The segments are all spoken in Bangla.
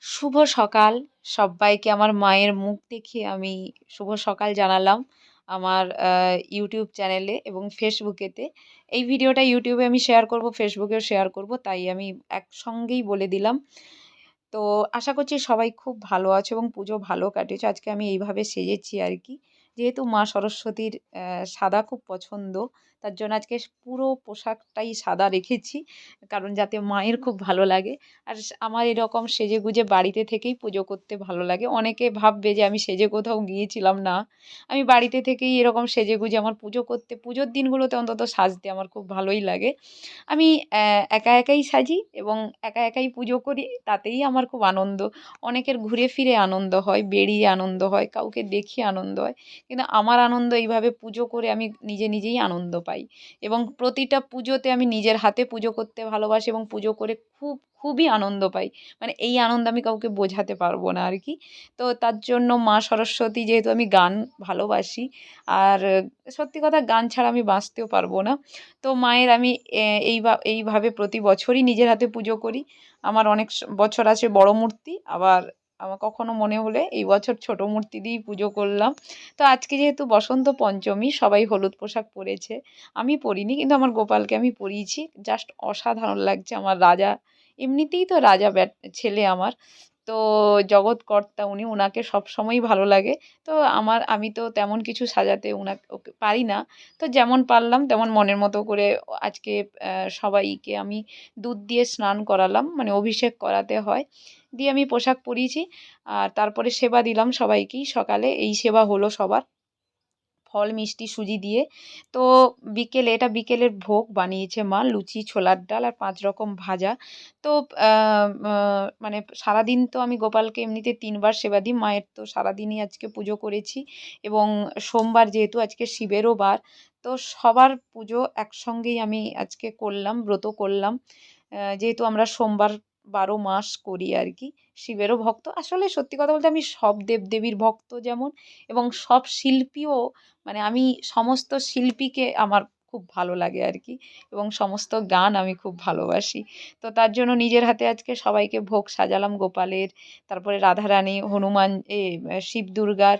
শুভ সকাল সব্বাইকে। আমার মায়ের মুখ দেখিয়ে আমি শুভ সকাল জানালাম আমার ইউটিউব চ্যানেলে এবং ফেসবুকেতে। এই ভিডিওটা ইউটিউবে আমি শেয়ার করব, ফেসবুকেও শেয়ার করব, তাই আমি একসঙ্গেই বলে দিলাম। তো আশা করছি সবাই খুব ভালো আছো এবং পুজো ভালো কাটিয়েছো। আজকে আমি এইভাবে সেজেছি আর কি। যেহেতু মা সরস্বতীর সাদা খুব পছন্দ, তার জন্য আজকে পুরো পোশাকটাই সাদা রেখেছি। কারণ যাতে মায়ের খুব ভালো লাগে। আর আমার এরকম সেজেগুজে বাড়িতে থেকেই পুজো করতে ভালো লাগে। অনেকে ভাববে যে আমি সেজে কোথাও গিয়েছিলাম, না। আমি বাড়িতে থেকেই এরকম সেজেগুজে আমার পুজো করতে, পুজোর দিনগুলোতে অন্তত সাজতে আমার খুব ভালোই লাগে। আমি একা একাই সাজি এবং একা একাই পুজো করি, তাতেই আমার খুব আনন্দ। অনেকের ঘুরে ফিরে আনন্দ হয়, বেরিয়ে আনন্দ হয়, কাউকে দেখিয়ে আনন্দ হয়। কিন্তু আমার আনন্দ এইভাবে পুজো করে আমি নিজে নিজেই আনন্দ পাই এবং প্রতিটা পুজোতে আমি নিজের হাতে পুজো করতে ভালোবাসি এবং পুজো করে খুবই আনন্দ পাই। মানে এই আনন্দ আমি কাউকে বোঝাতে পারবো না আর কি। তো তার জন্য মা সরস্বতী, যেহেতু আমি গান ভালোবাসি, আর সত্যি কথা গান ছাড়া আমি বাঁচতেও পারবো না। তো মায়ের আমি এইভাবে প্রতি বছরই নিজের হাতে পুজো করি। আমার অনেক বছর আছে বড় মূর্তি, আবার আমার কখনো মনে হলে এই বছর ছোট মূর্তি দিয়েই পুজো করলাম। তো আজকে যেহেতু বসন্ত পঞ্চমী, সবাই হলুদ পোশাক পরেছে, আমি পরিনি, কিন্তু আমার গোপালকে আমি পরিয়েছি। জাস্ট অসাধারণ লাগছে। আমার রাজা, এমনিতেই তো রাজা ছেলে আমার, তো জগৎকর্তা উনি, উনাকে সবসময়ই ভালো লাগে। তো আমি তো তেমন কিছু সাজাতে ওকে পারি না। তো যেমন পারলাম তেমন মনের মতো করে আজকে সবাইকে আমি দুধ দিয়ে স্নান করালাম, মানে অভিষেক করাতে হয়, দিয়ে আমি পোশাক পরিয়েছি। আর তারপরে সেবা দিলাম সবাইকেই। সকালে এই সেবা হলো সবার, ফল মিষ্টি সুজি দিয়ে। তো এটা বিকেলের ভোগ বানিয়েছে মা, লুচি, ছোলার ডাল আর ৫ রকম ভাজা। তো মানে সারাদিন তো আমি গোপালকে এমনিতে ৩ বার সেবা দিই। মায়ের তো সারাদিনই আজকে পুজো করেছি এবং সোমবার যেহেতু আজকে শিবেরও বার, তো সবার পুজো একসঙ্গেই আমি আজকে করলাম, ব্রত করলাম। যেহেতু আমরা সোমবার ১২ মাস করি আর কি। শিবেরও ভক্ত। আসলে সত্যি কথা বলতে আমি সব দেবদেবীর ভক্ত যেমন, এবং সব শিল্পীও, মানে আমি সমস্ত শিল্পীকে আমার খুব ভালো লাগে আর কি, এবং সমস্ত গান আমি খুব ভালোবাসি। তো তার জন্য নিজের হাতে আজকে সবাইকে ভোগ সাজালাম গোপালের, তারপরে রাধারানী, হনুমান, শিব দুর্গার,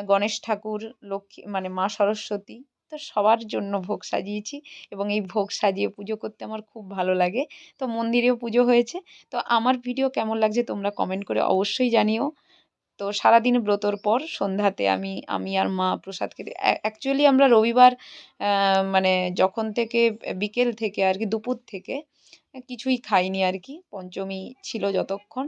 গণেশ ঠাকুর, লক্ষ্মী মানে মা সরস্বতী, তো সবার জন্য ভোগ সাজিয়েছি এবং এই ভোগ সাজিয়ে পুজো করতে আমার খুব ভালো লাগে। তো মন্দিরেও পুজো হয়েছে। তো আমার ভিডিও কেমন লাগছে তোমরা কমেন্ট করে অবশ্যই জানিও। তো সারাদিন ব্রতর পর সন্ধ্যাতে আমি আর মা প্রসাদ খেতে, অ্যাকচুয়ালি আমরা রবিবার মানে যখন থেকে বিকেল থেকে আর কি, দুপুর থেকে কিছুই খাইনি আর কি, পঞ্চমী ছিল যতক্ষণ।